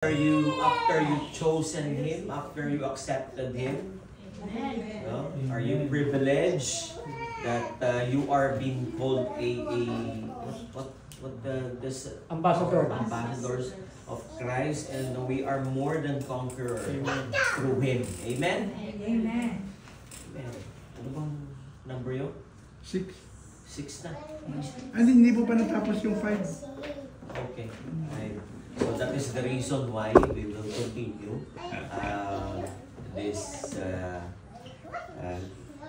After you chosen Him, after you accepted Him, are you privileged that you are being called this ambassadors of Christ, and we are more than conquerors through Him. Amen? Amen. Amen. Ano bang number yun? 6. 6 na. Hindi po pa natapos yung 5. Okay. So that is the reason why we will continue this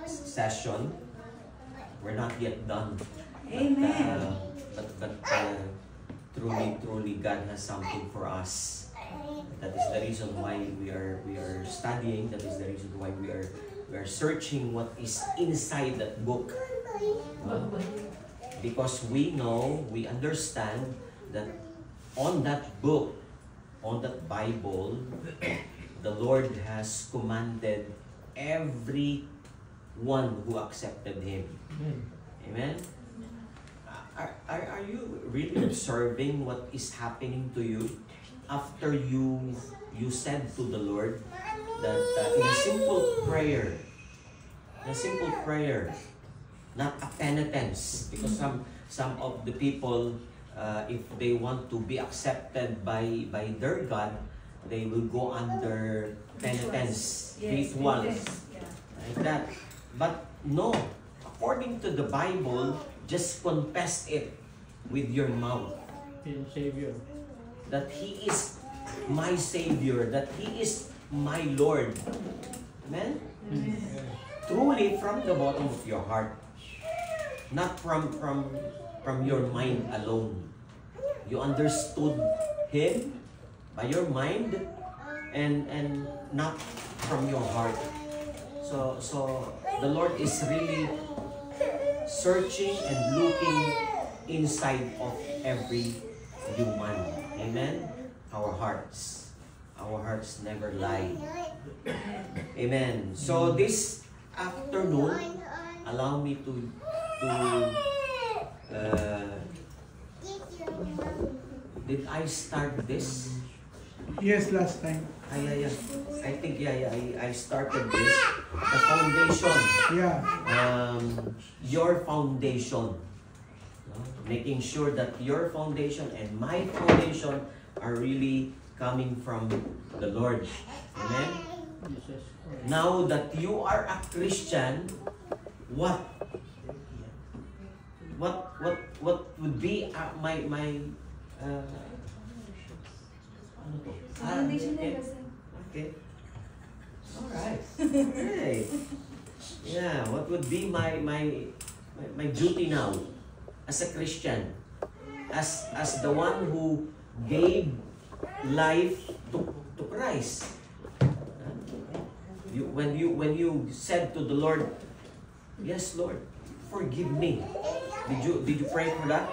session. We're not yet done. Amen. But truly God has something for us. That is the reason why we are studying. That is the reason why we are searching what is inside that book. Because we know, we understand that on that book, on that Bible, the Lord has commanded everyone who accepted Him. Amen? Are you really observing what is happening to you after you said to the Lord that in a simple prayer, not a penitence, because some of the people, if they want to be accepted by their God, they will go under penitence, rituals, like that. But no, according to the Bible, just confess it with your mouth. Savior. That He is my Savior, that He is my Lord. Amen? Truly from the bottom of your heart, not from your mind alone. You understood Him by your mind and not from your heart. So the Lord is really searching and looking inside of every human. Amen? Our hearts never lie. Amen. So this afternoon, allow me to did I start this? Yes, last time. Yeah. I think I started this. The foundation. Yeah. Your foundation. Making sure that your foundation and my foundation are really coming from the Lord. Amen? Now that you are a Christian, what would be my okay. All right. Okay. Yeah. What would be my duty now as a Christian, as the one who gave life to Christ? When you said to the Lord, "Yes, Lord, forgive me." Did you pray for that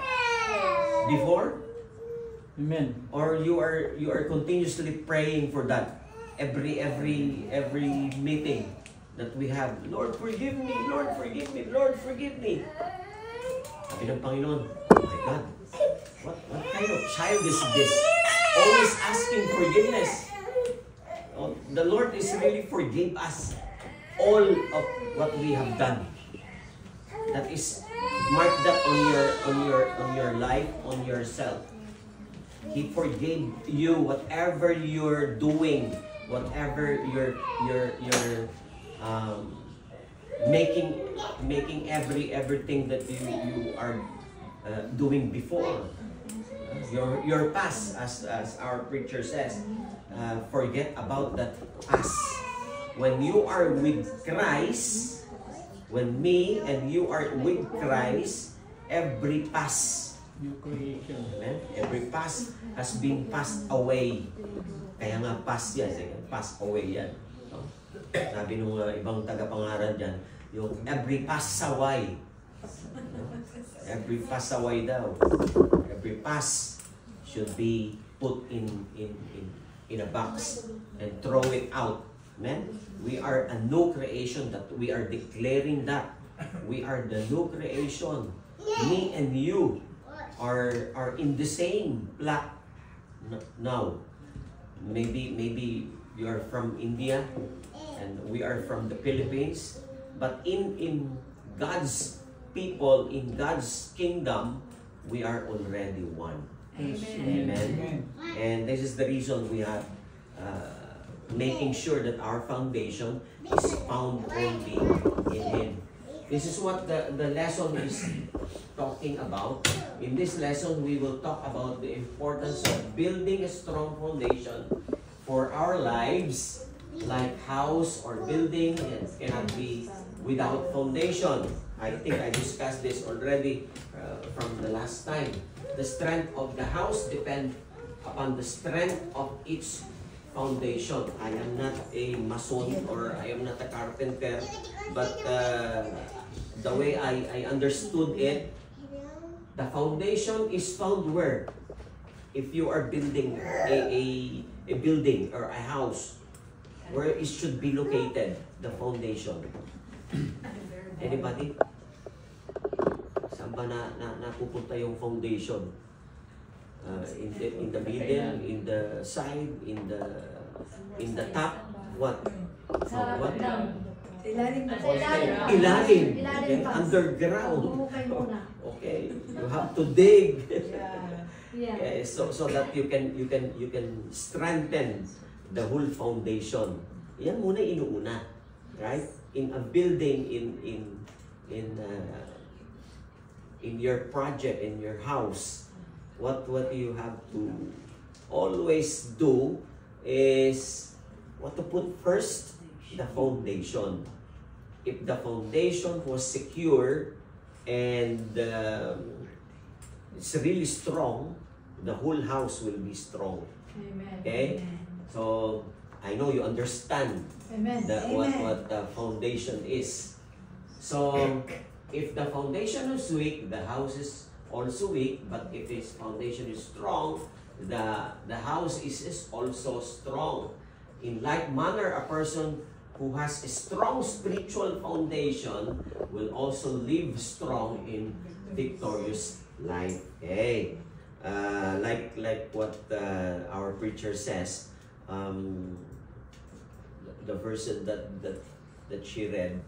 before? Amen. Or you are continuously praying for that every meeting that we have. Lord, forgive me. Lord, forgive me. Lord, forgive me. Sabi ng Panginoon, oh my God, what kind of child is this? Always asking forgiveness. Oh, the Lord is really forgive us all of what we have done. That is, mark that on your life, on yourself. He forgave you whatever you're doing, whatever you're making everything that you are doing before. Your past, as our preacher says, forget about that past. When you are with Christ, when me and you are with Christ, every past, New creation. amen? Every past has been passed away. Kaya nga past yan, pass away yan. No? Sabi nung ibang tagapangaral dyan, yung every pass away. No? Every pass away daw. Every pass should be put in a box and throw it out. Amen? We are a new creation, that we are declaring that. We are the new creation. Me and you are in the same plot now. maybe you are from India and we are from the Philippines, but in God's people, in God's kingdom, we are already one. Amen. Amen. And this is the reason we are making sure that our foundation is found only in Him. This is what the lesson is talking about. In this lesson, we will talk about the importance of building a strong foundation for our lives. Like house or building, it cannot be without foundation. I think I discussed this already from the last time. The strength of the house depends upon the strength of its foundation. I am not a mason or I am not a carpenter, but the way I understood it, the foundation is found where? If you are building a building or a house, where it should be located, the foundation. Anybody? Saan ba napupunta yung foundation? In the middle, in the side, in the top, what? What? Ilalim. Ilalim. Okay. Underground. Okay. You have to dig. Okay. So that you can strengthen the whole foundation. Yan muna inuuna, right? In a building, in your project, in your house, what you have to always do is what to put first? The foundation. If the foundation was secure and it's really strong, the whole house will be strong. Amen. Okay? So, I know you understand what the foundation is. So, if the foundation is weak, the house is also weak. But if its foundation is strong, the house is also strong. In like manner, a person who has a strong spiritual foundation will also live strong in victorious life. Okay? Like what our preacher says, the verse that she read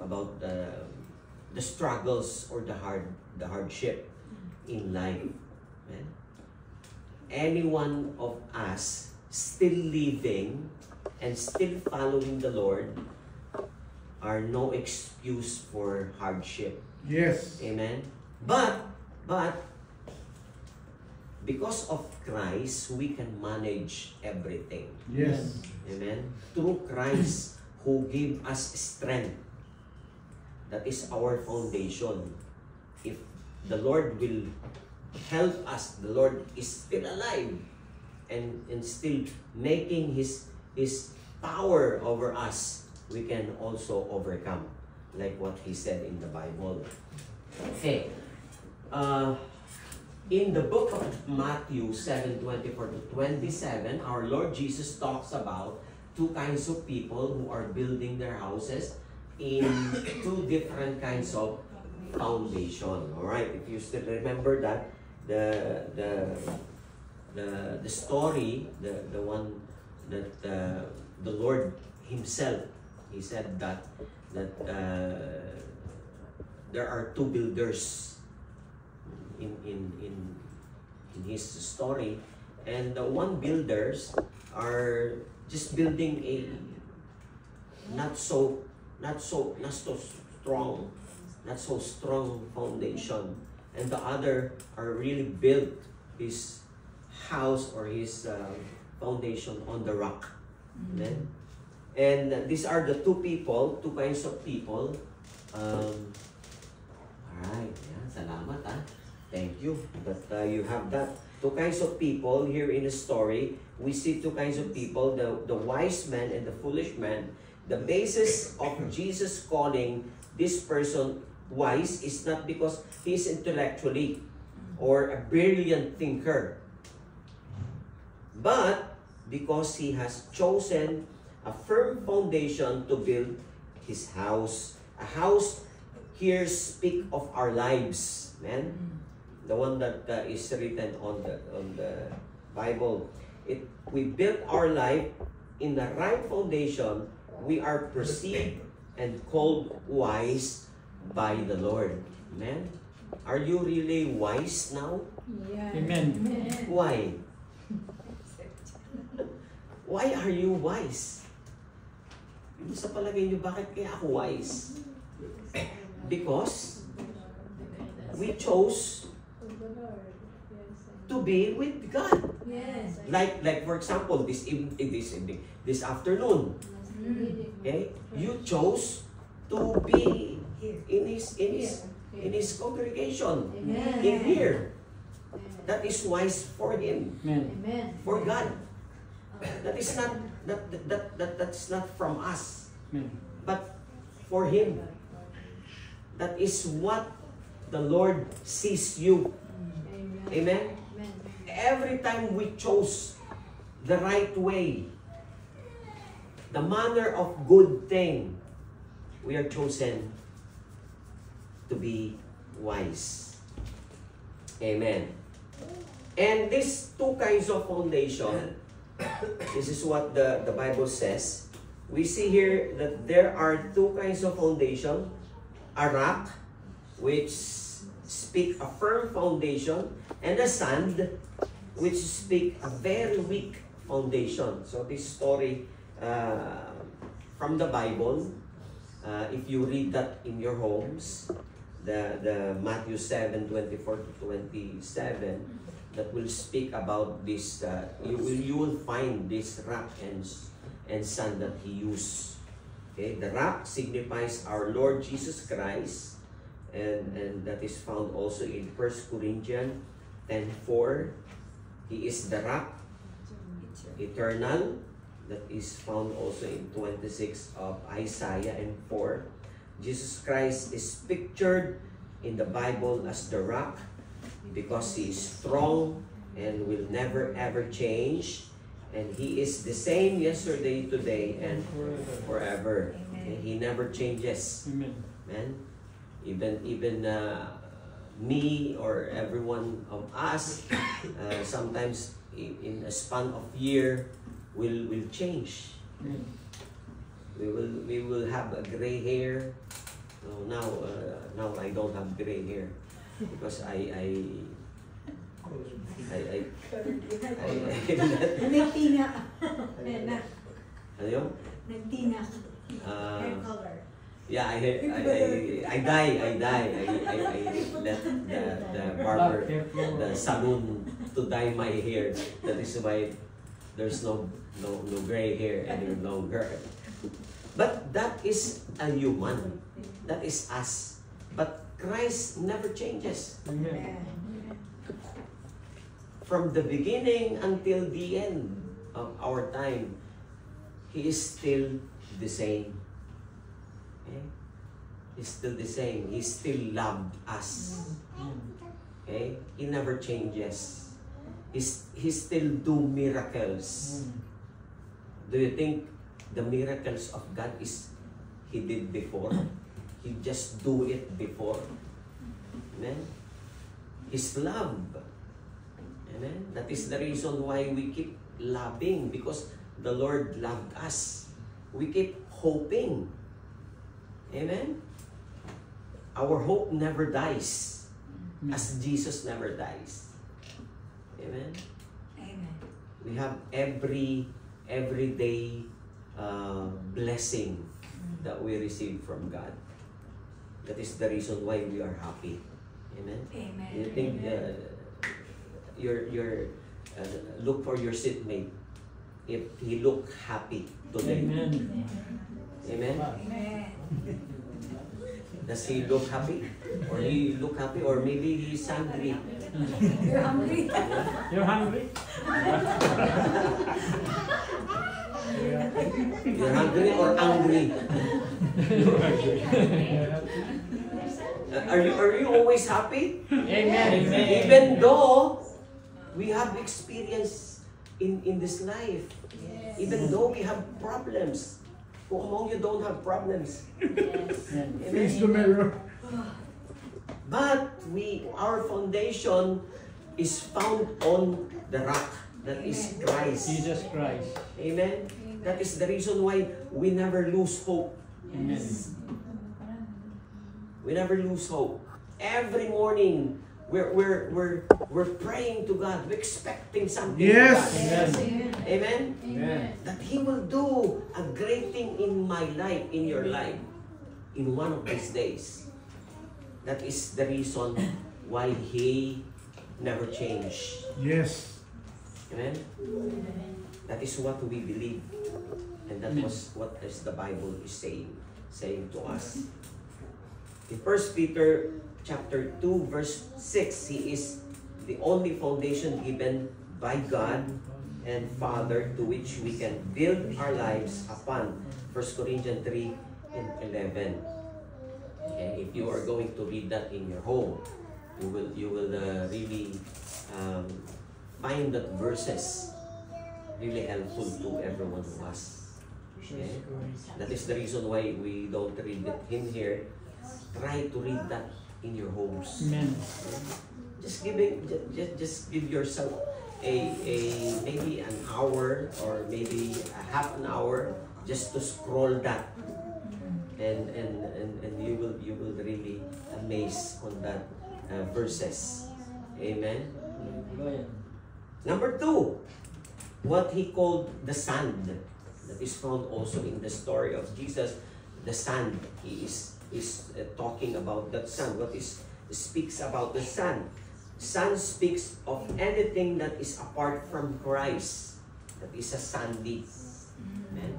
about the struggles or the hardship in life. Man. Any one of us still living and still following the Lord are no excuse for hardship. Yes. Amen. But because of Christ, we can manage everything. Yes. Amen. Through Christ who gave us strength. That is our foundation. If the Lord will help us, the Lord is still alive and still making His power over us, we can also overcome. Like what He said in the Bible. Okay. In the book of Matthew 7:24-27, our Lord Jesus talks about two kinds of people who are building their houses in two different kinds of foundation. All right, if you still remember that, the story, the one that the Lord Himself, He said that there are two builders in His story, and the one builders are just building a not so strong foundation, and the other are really built his house or his foundation on the rock. Amen. And these are the two kinds of people. Alright, yeah, salamat ha. Thank you that you have that. Two kinds of people here in the story. We see two kinds of people, the wise man and the foolish man. The basis of Jesus calling this person wise is not because he's intellectually or a brilliant thinker, but because he has chosen a firm foundation to build his house. A house here speak of our lives, man. The one that is written on the Bible. we build our life in the right foundation, we are perceived and called wise by the Lord. Amen? Are you really wise now? Yeah. Amen. Why? Why are you wise? Sa palagay niyo, bakit kaya ako wise? Because we chose to be with God. Yes. Like for example, this afternoon, okay? You chose to be in his congregation, Amen. in here. That is wise for him, Amen. for God. That is not that's not from us, Amen. but for him. That is what the Lord sees you. Amen. Every time we chose the right way, the manner of good thing, we are chosen to be wise. Amen. And these two kinds of foundation, this is what the Bible says. We see here that there are two kinds of foundation. A rock, which speak a firm foundation, and a sand, which speak a very weak foundation. So this story from the Bible, if you read that in your homes, the Matthew 7:24 to 27, that will speak about this. You will find this rock and sand that he used. Okay, the rock signifies our Lord Jesus Christ, and that is found also in 1 Corinthians 10:4. He is the rock, eternal, that is found also in 26 of Isaiah and 4. Jesus Christ is pictured in the Bible as the rock because he is strong and will never ever change. And he is the same yesterday, today, and forever. Okay? He never changes. Amen. Man, even me or every one of us, sometimes in a span of year, will change. Amen. We will have a gray hair. So now I don't have gray hair because I Nagtina. ano yun? Nagtina. Uh, Hair color. Yeah, I dye. I let the barber, the salon to dye my hair. That is why there's no gray hair any longer. But that is a human. That is us. But Christ never changes. Amen. From the beginning until the end of our time, He is still the same. Okay? He's still the same. He still loved us. Okay? He never changes. He still do miracles. Do you think the miracles of God is He did before? He just do it before. Amen? His love. Amen? That is the reason why we keep loving, because the Lord loved us. We keep hoping. Amen? Our hope never dies, as Jesus never dies. Amen? Amen. We have everyday blessing that we receive from God. That is the reason why we are happy. Amen? Amen. You think look for your seatmate if he look happy today. Amen. Amen? Amen. Does he look happy? Or he look happy? Or maybe he's hungry. You're hungry? You're hungry? You're hungry or angry? Are you always happy? Amen. Even though we have experience in this life. Yes. Even though we have problems. Who among you don't have problems? Face the mirror. But our foundation is found on the rock. That is Christ. Jesus Christ. Amen? That is the reason why we never lose hope. Amen. We never lose hope. Every morning, we're praying to God. We're expecting something Yes. from God. Amen. Amen? Amen. That He will do a great thing in my life, in your life, in one of these days. That is the reason why He never changed. Yes. Amen? That is what we believe. And that was what is the Bible is saying to us. In 1 Peter chapter 2 verse 6, He is the only foundation given by God and Father to which we can build our lives upon. 1 Corinthians 3 and 11. And if you are going to read that in your home, you will really find that verses really helpful to every one of us. Okay? That is the reason why we don't read it in here. Try to read that in your homes. Amen. Just give yourself a maybe an hour or maybe a half an hour just to scroll that, and you will really amaze on that verses. Amen. Number 2, what He called the sand, that is found also in the story of Jesus. The sand, He is talking about that sand. What is speaks about the sand? Sand speaks of anything that is apart from Christ. That is a sandy. Amen.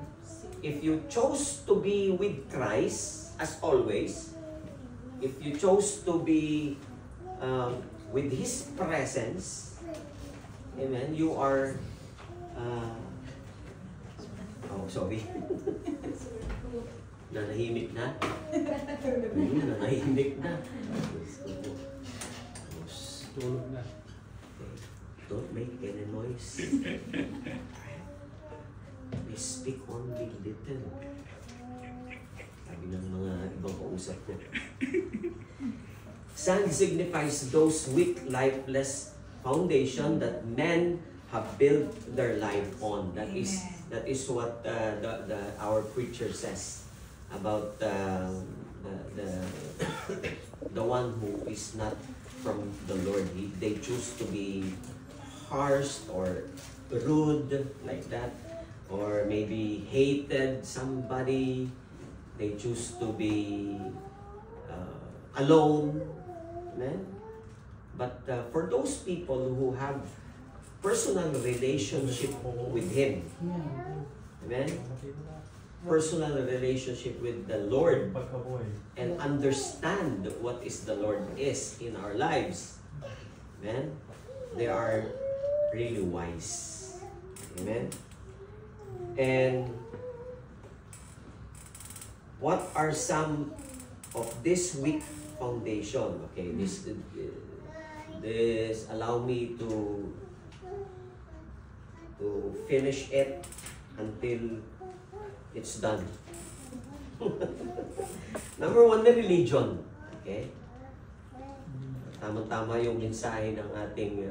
If you chose to be with Christ, as always, if you chose to be with His presence, amen, you are oh, sorry. Nanahimik na. Nanahimik na. Tulog na. Don't make any noise. We speak only little. Sabi ng mga ibang kausap ko. Sand signifies those weak, lifeless foundation that men have built their life on. That is what our preacher says about the one who is not from the Lord. They choose to be harsh or rude like that, or maybe hated somebody. They choose to be alone. Amen? But for those people who have personal relationship with Him, amen, personal relationship with the Lord, and understand what is the Lord is in our lives, amen, they are really wise. Amen. And what are some of this weak foundation? Okay, this allow me to finish it until it's done. Number 1, the religion. Okay? Tama-tama yung mensahe ng ating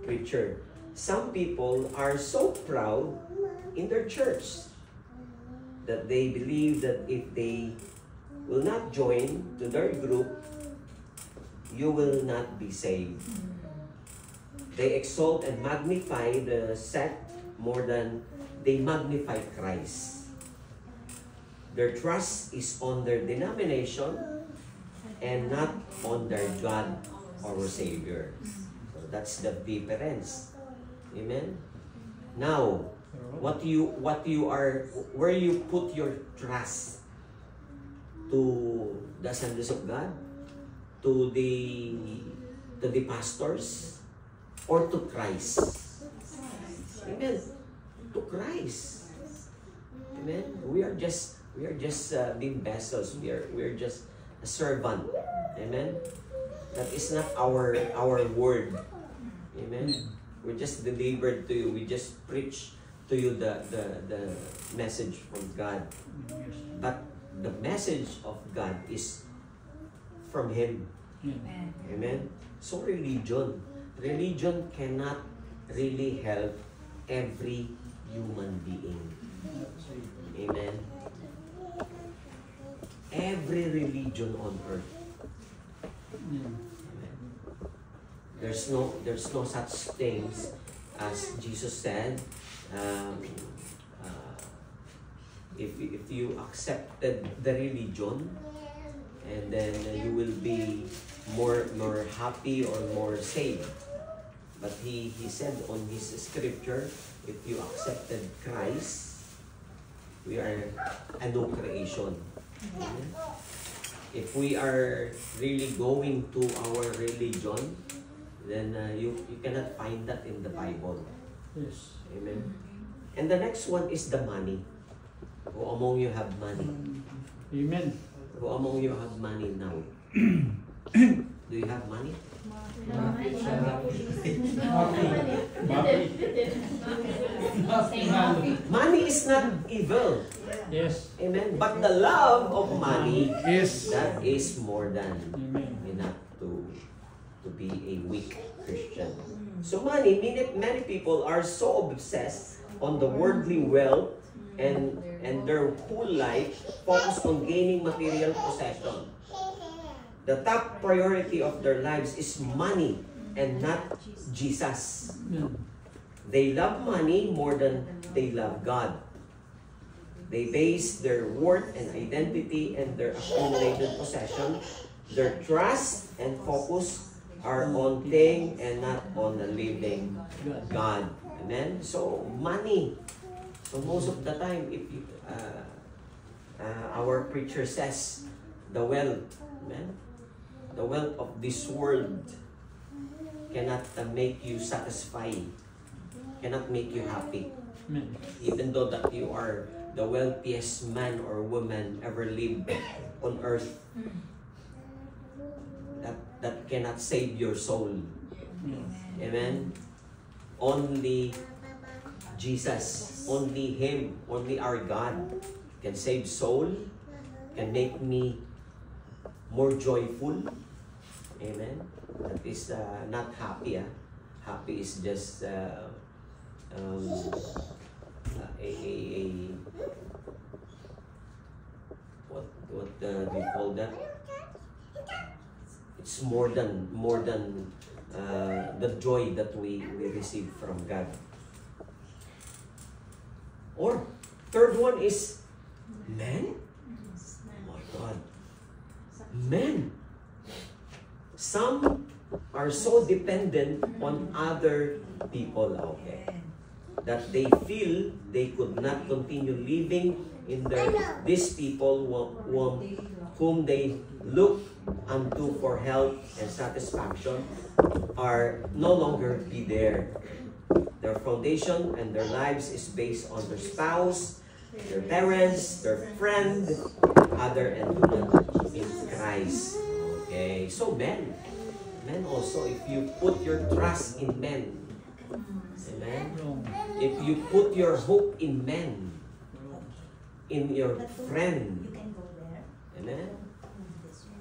preacher. Some people are so proud in their church that they believe that if they will not join to their group, you will not be saved. They exalt and magnify the sect more than they magnify Christ. Their trust is on their denomination and not on their God or Savior. So that's the difference. Amen. Now, where you put your trust? To the Assemblies of God, to the pastors, or to Christ? Amen. To Christ. Amen. We are just being vessels. We are just a servant. Amen. That is not our word. Amen. We just delivered to you. We just preach to you the message from God. But the message of God is from Him. Amen. Amen. So religion cannot really help every human being. Amen. Every religion on earth. Mm. Amen. There's no such things as Jesus said. If you accepted the religion, and then you will be more happy or more saved. But he said on his scripture, if you accepted Christ, we are a new creation. Amen. If we are really going to our religion, then you cannot find that in the Bible. Yes. Amen. And the next one is the money. Who among you have money? Amen. Who among you have money now? Do you have money? Money is not evil. Yes. Amen. But the love of money, Yes. that is more than Amen. enough to be a weak Christian. So money, many people are so obsessed on the worldly wealth and their whole life focused on gaining material possession. The top priority of their lives is money and not Jesus. They love money more than they love God. They base their worth and identity and their accumulated possession. Their trust and focus are on thing and not on the living God. Amen? So, money. So, most of the time, if you, our preacher says, the wealth, amen? The wealth of this world cannot make you satisfied, cannot make you happy. Amen. Even though that you are the wealthiest man or woman ever lived on earth, that cannot save your soul. Amen? Only Jesus, only Him, only our God can save soul, can make me more joyful. Amen? That is not happy. Happy is just what do you call that? It's more than the joy that we receive from God. Or third one is men. Oh my God, men. Some are so dependent on other people out there that they feel they could not continue living in these people whom they look unto for help and satisfaction are no longer be there. Their foundation and their lives is based on their spouse, their parents, their friend, other and do not in Christ. Okay, so men also, if you put your trust in men, amen. If you put your hope in men, in your friend, amen,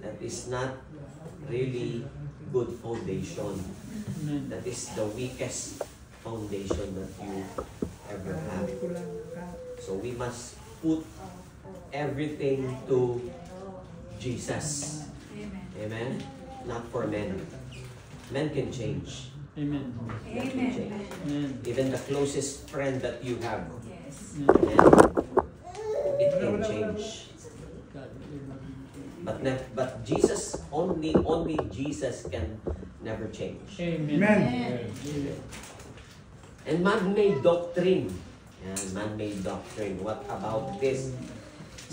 that is not really good foundation. That is the weakest foundation that you ever have. So we must put everything to Jesus. Amen. Not for men. Men can change. Amen. Men can change. Amen. Even the closest friend that you have, Yes. amen, it can change. But Jesus, only Jesus can never change. Amen. And man-made doctrine. Yan, man-made doctrine. What about this?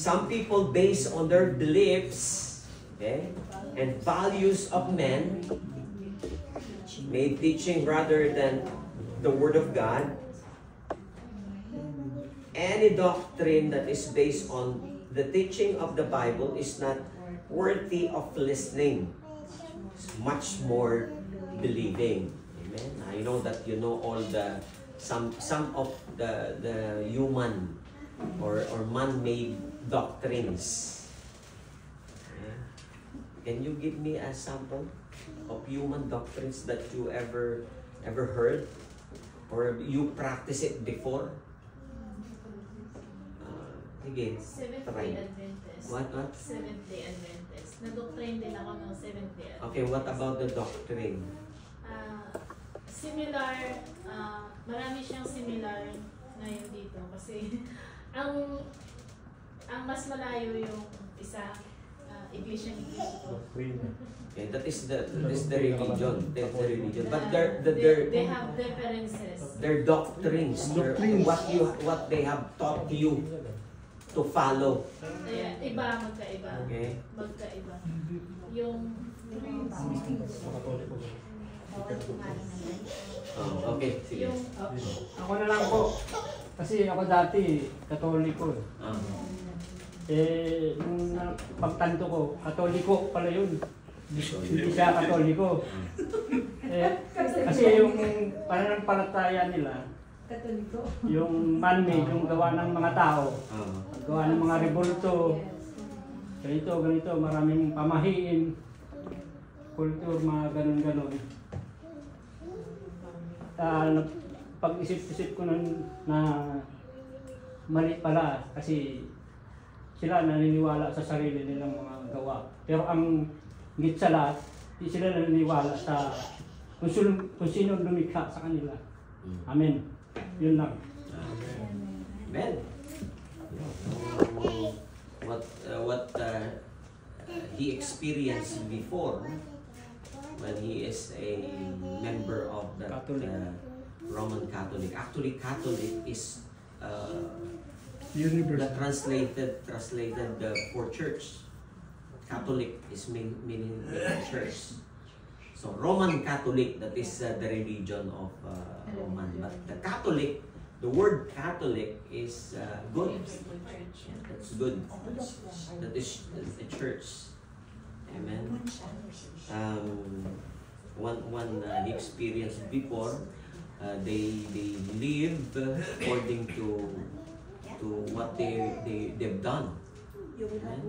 Some people based on their beliefs, okay, and values of men, made teaching rather than the Word of God. Any doctrine that is based on the teaching of the Bible is not worthy of listening. It's much more believing. Amen. I know that you know all the some of the human or man-made doctrines. Can you give me a sample of human doctrines that you ever heard? Or you practice it before? Sige, Seventh-day Adventist. What? Seventh-day Adventist. Na-doctrine din ako ng Seventh-day Adventist. Okay, what about the doctrine? Similar, marami siyang similar ngayon dito kasi ang mas malayo yung isa, Iglesia ni Cristo. Okay, that is the religion. That's the religion. But They have differences. their doctrines, what they have taught you to follow. Magkaiba. Okay. Magkaiba. Yung Okay, sige. Ako na lang po. Kasi ako dati, Katoliko. Nung pagtanto ko, Katoliko pala yun. Hindi siya Katoliko. Kasi yung pananampalataya nila, Katoliko. yung man-made, yung gawa ng mga tao, gawa ng mga revolto, ganito, maraming pamahiin, kultur, mga ganun-ganun. Pag-isip-isip ko nun na mali pala kasi sila naniniwala sa sarili nilang mga gawa. Pero ang higit sa lahat, hindi sila naniniwala sa kung sino lumikha sa kanila. Amen. Yun lang. Amen. What he experienced before when he is a member of the Roman Catholic. Actually, Catholic is the translated for church. Catholic is meaning church. So Roman Catholic, that is the religion of Roman. But the Catholic, the word Catholic is good. That's good. That is the church. Amen. One experience before, they live according to what they've done. Amen.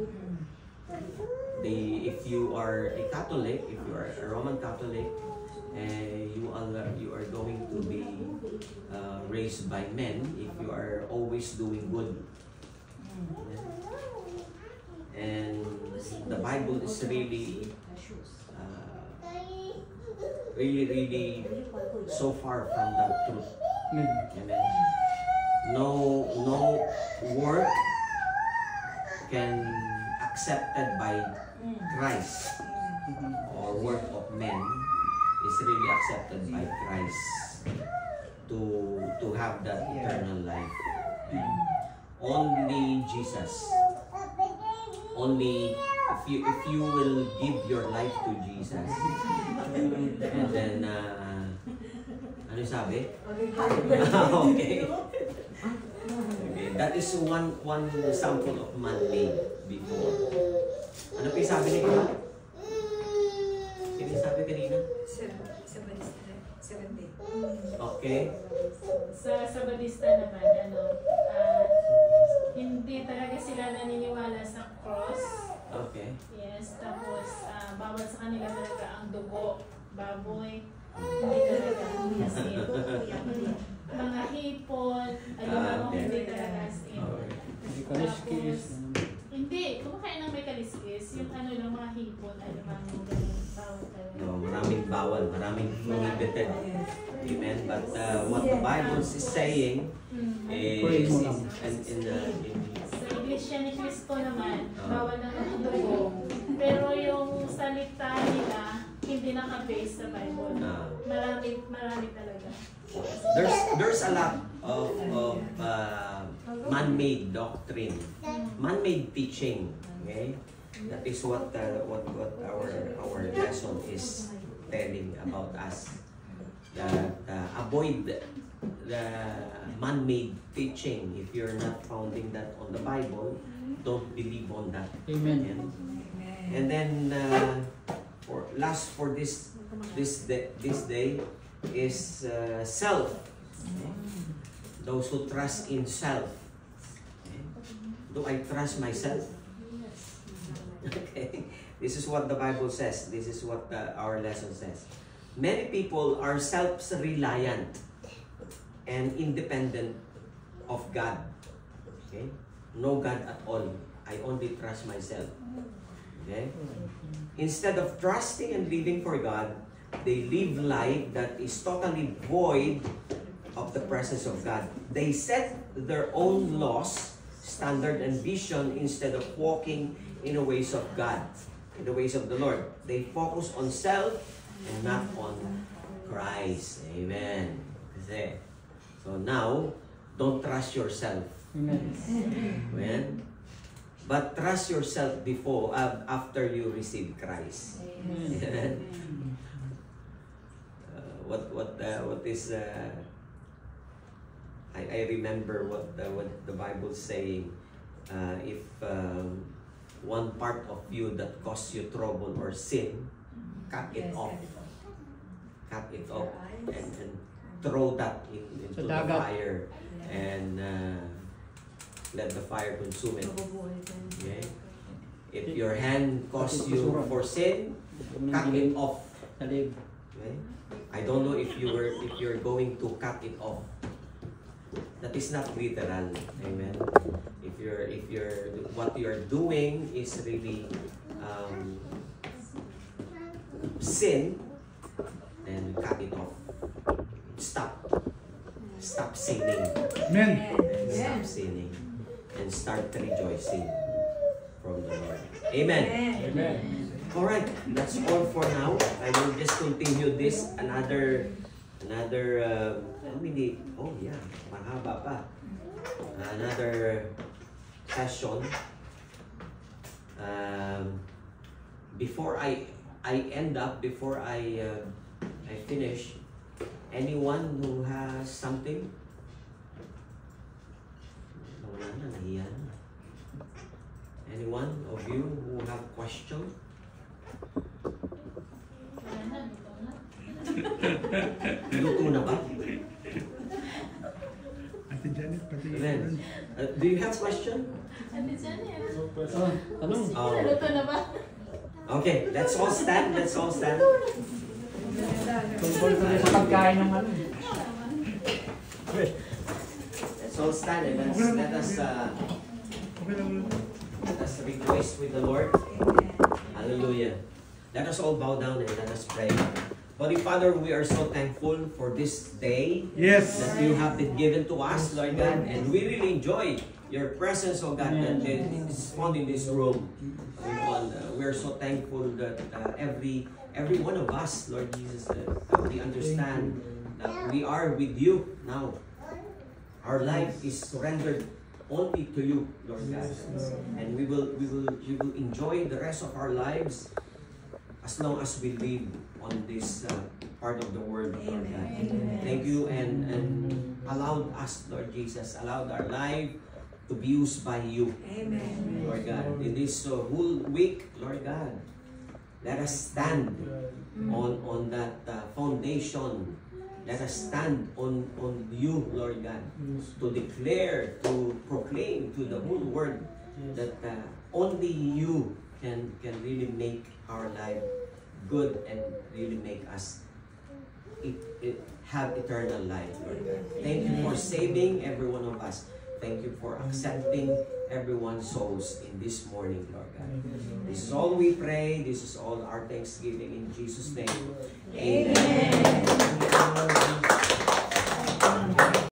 If you are a Catholic, if you are a Roman Catholic, you are going to be raised by men if you are always doing good. And the Bible is really so far from the truth. Amen. No work can accepted by Christ or work of men is really accepted by Christ to have that eternal life. Only Jesus. Only if you will give your life to Jesus, and then ano sabi? Okay. That is one sample of man-made before. Ano pa yung sabi ni Kala? Sino yung sabi kanina? Okay. Sa Sabadista naman, hindi talaga sila naniniwala sa cross. Okay. Yes, tapos bawal sa kanila talaga ang dugo, baboy, hindi talaga kasi mga hipon, hindi talaga as in. Kaliskis. Hindi, kumakain ng may kaliskis, yung lang mga hipon, mga ganun, bawal talaga. No, maraming bawal, maraming prohibited. Amen. But what the Bible is saying is sa Iglesia ni Cristo naman, bawal na ang dugo. Pero yung salita nila, hindi naka-base sa Bible. Marami talaga. There's a lot of man-made doctrine, man-made teaching. Okay, that is what our lesson is telling about us. That avoid the man-made teaching. If you're not founding that on the Bible, don't believe on that. Amen. And then for this day is self. Those who trust in self. Do I trust myself? Okay. This is what the Bible says. This is what our lesson says. Many people are self-reliant. and independent of God. Okay? No God at all. I only trust myself. Okay? Instead of trusting and living for God, they live life that is totally void of the presence of God. They set their own laws, standard, and vision instead of walking in the ways of God, in the ways of the Lord. They focus on self and not on Christ. Amen. Kasi, so now, don't trust yourself. Amen. Amen. But trust yourself before, after you receive Christ. Amen. What is I remember what the Bible is saying. If one part of you that causes you trouble or sin, cut it off. Cut it off and throw that into the fire and let the fire consume it. Okay? If your hand causes you for sin, cut it off. Okay? I don't know if you're going to cut it off. That is not literal. Amen. If what you're doing is really sin, then cut it off. Stop sinning. Amen. Stop sinning and start rejoicing from the Lord. Amen. Amen. All right, that's all for now. I will just continue this another how many? Oh yeah, mahaba pa. Another session. Before I finish, anyone who has something? Wala na, nahiya na. Anyone of you who have question? Luto na ba? Ate Janet, pati Amen. Do you have question? Ate Janet. Ano? Oh. Naluto na ba? Okay, let's all stand. Let's all stand. Tungkol ko sa pagkain ng ano. Let's all stand and let us rejoice with the Lord. Hallelujah. Let us all bow down and let us pray. Holy Father, we are so thankful for this day that you have been given to us, Lord God, and we really enjoy your presence, oh God, that is found in this room. We are so thankful that every one of us, Lord Jesus, we understand that we are with you now. Our life is surrendered only to you, Lord God, and we will enjoy the rest of our lives as long as we live on this part of the world, Lord God. Thank you and allowed us, Lord Jesus, allowed our life to be used by you, Lord God. In this whole week, Lord God, let us stand on that foundation. Let us stand on you, Lord God, to declare, to proclaim to the whole world that only you can really make our life good and really make us have eternal life, Lord God. Thank you for saving every one of us. Thank you for accepting everyone's souls in this morning, Lord God. This is all we pray. This is all our thanksgiving in Jesus' name. Amen.